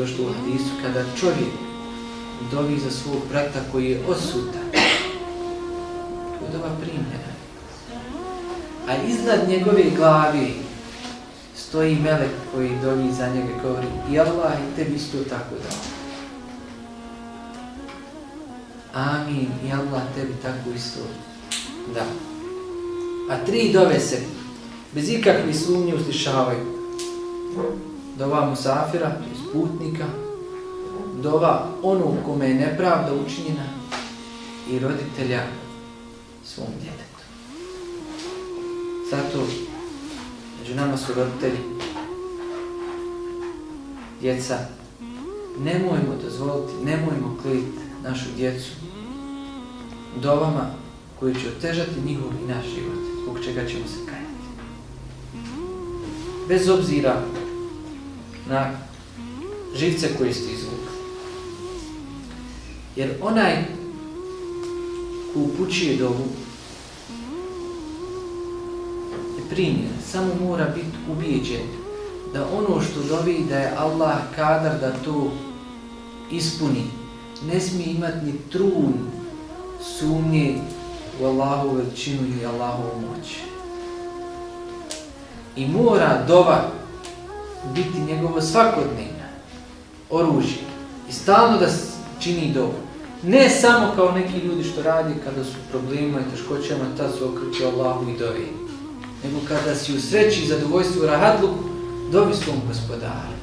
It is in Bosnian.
došlo u hadisu, kada čovjek dovi za svog brata koji je odsutan, to je dova primljena. A iznad njegove glavi stoji melek koji dovi za njega i govori i Allah i tebi isto tako dao. Amin i Allah tebi tako isto dao. A 3 dove se bez ikakve sumnje uslišavaju. Dova musafira, iz putnika, dova onog kome je nepravda učinjena i roditelja svom djetetu. Zato među nama su roditelji, djeca. Nemojmo dozvoliti, nemojmo kliti našu djecu dovama koji će otežati njihov i naš život, zbog čega ćemo se kajati. Bez obzira na živce koji ste izvukli. Jer onaj ko upućuje dovu je primjer, samo mora biti ubijeđen da ono što dovi da je Allah kadar da to ispuni. Ne smije imati ni trun sumnje u Allahovu veličinu i Allahovu moć. I mora dova biti njegovo svakodnevno oružje i stalno da čini dovu. Ne samo kao neki ljudi što radi kada su problema i teškoćama, tad su okreće Allahu i dovi. Nego kada si u sreći i zadovoljstvu rahatluku, dovi svom gospodaru.